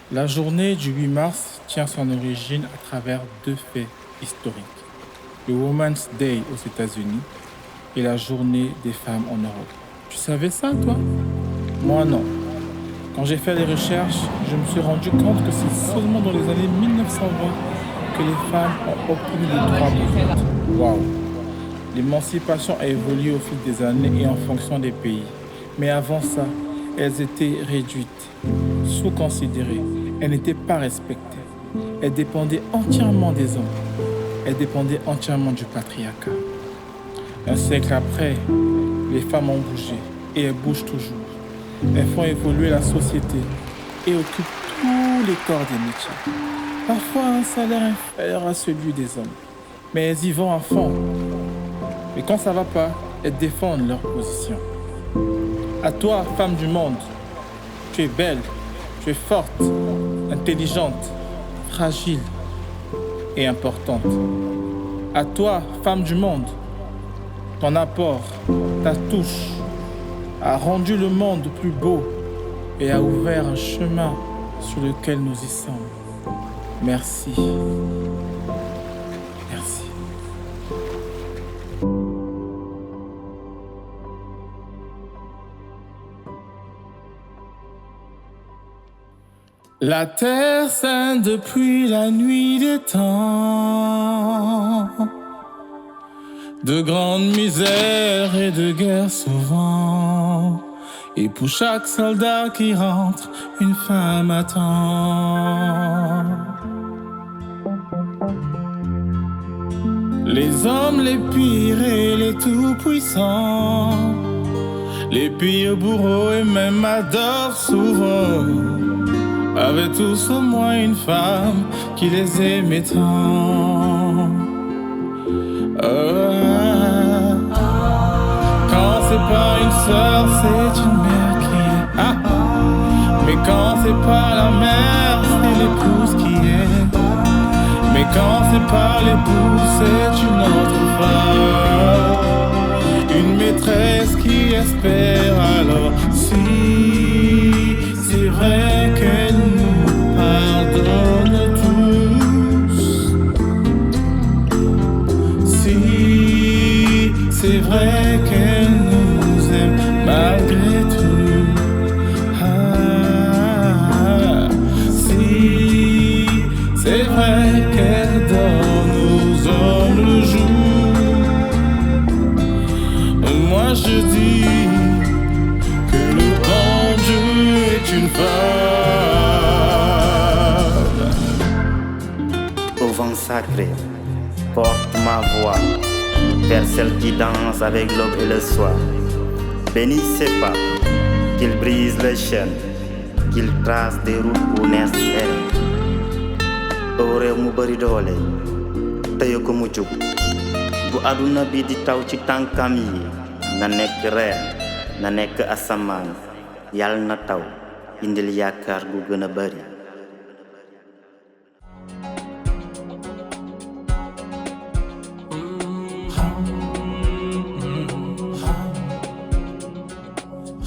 La journée du 8 mars tient son origine à travers deux faits historiques. Le Women's Day aux États-Unis et la journée des femmes en Europe. Tu savais ça, toi? Moi, non. Quand j'ai fait des recherches, je me suis rendu compte que c'est seulement dans les années 1920 que les femmes ont obtenu le droit de vote. Waouh! L'émancipation a évolué au fil des années et en fonction des pays. Mais avant ça, elles étaient réduites, sous-considérées. Elles n'étaient pas respectées. Elles dépendaient entièrement des hommes. Elles dépendaient entièrement du patriarcat. Un siècle après, les femmes ont bougé et elles bougent toujours. Elles font évoluer la société et occupent tous les corps des métiers. Parfois à un salaire inférieur à celui des hommes. Mais elles y vont à fond. Et quand ça va pas, elles défendent leur position. À toi, femme du monde, tu es belle, tu es forte, intelligente, fragile et importante. À toi, femme du monde, ton apport, ta touche a rendu le monde plus beau et a ouvert un chemin sur lequel nous y sommes. Merci. Merci. La terre scinde depuis la nuit des temps, de grandes misères et de guerres souvent. Et pour chaque soldat qui rentre, une femme attend. Les hommes les pires et les tout-puissants, les pires bourreaux et même adorent souvent, avaient tous au moins une femme qui les aimait tant. Quand c'est pas une sœur, c'est une mère qui est. Mais quand c'est pas la mère, c'est l'épouse qui est. Mais quand c'est pas l'épouse, c'est une autre femme, une maîtresse qui espère. Alors si c'est vrai qu'elle nous pardonne tous, si c'est vrai qu'elle nous aime malgré tout, si c'est vrai qu'elle donne aux hommes le jour, moi je dis que le bon Dieu est une femme. Au vent sacré, porte ma voix vers celle qui danse avec l'aube et le soir. Bénis ses pas, qu'il brise les chaînes, qu'il trace des routes où naissent elles. Au réew mu bari doole tëye ko mu jub, bu àdduna bi di taw ci tànkam yi, na nekk reer na nekk asamaan, yàlla na taw indil yaakaar gu gën a bari.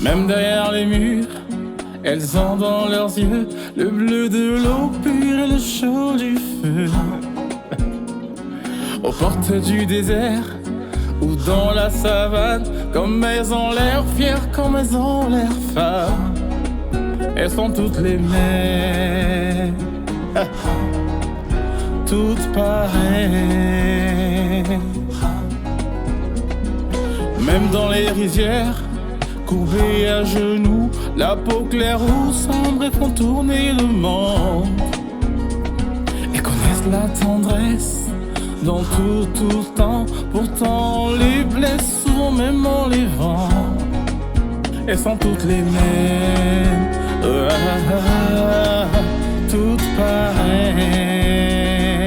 Même derrière les murs, elles ont dans leurs yeux le bleu de l'eau pure et le chaud du feu. Aux portes du désert ou dans la savane, comme elles ont l'air fières, comme elles ont l'air femmes, elles sont toutes les mêmes, toutes pareilles. Même dans les rizières, courbées à genoux, la peau claire ou sombre, et font tourner le monde. Elles connaissent la tendresse dans tout le temps. Pourtant on les blesse souvent même en les vend. Elles sont toutes les mêmes, toutes pareilles.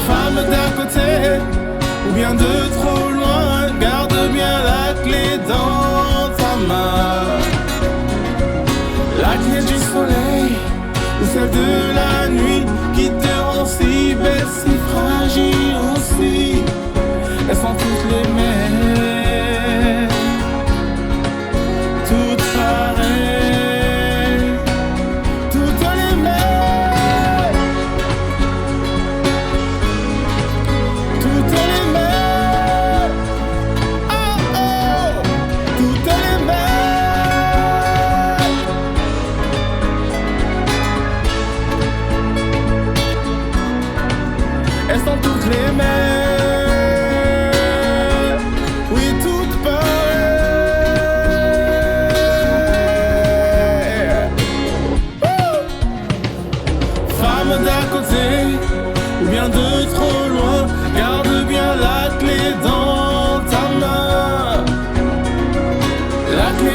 Femme d'à côté ou bien de trop loin, garde bien la clé dans ta main. La clé du soleil ou celle de la nuit qui te rend si belle, si fragile aussi. Elles sont toutes les mêmes, toutes pareilles.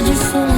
du soleil.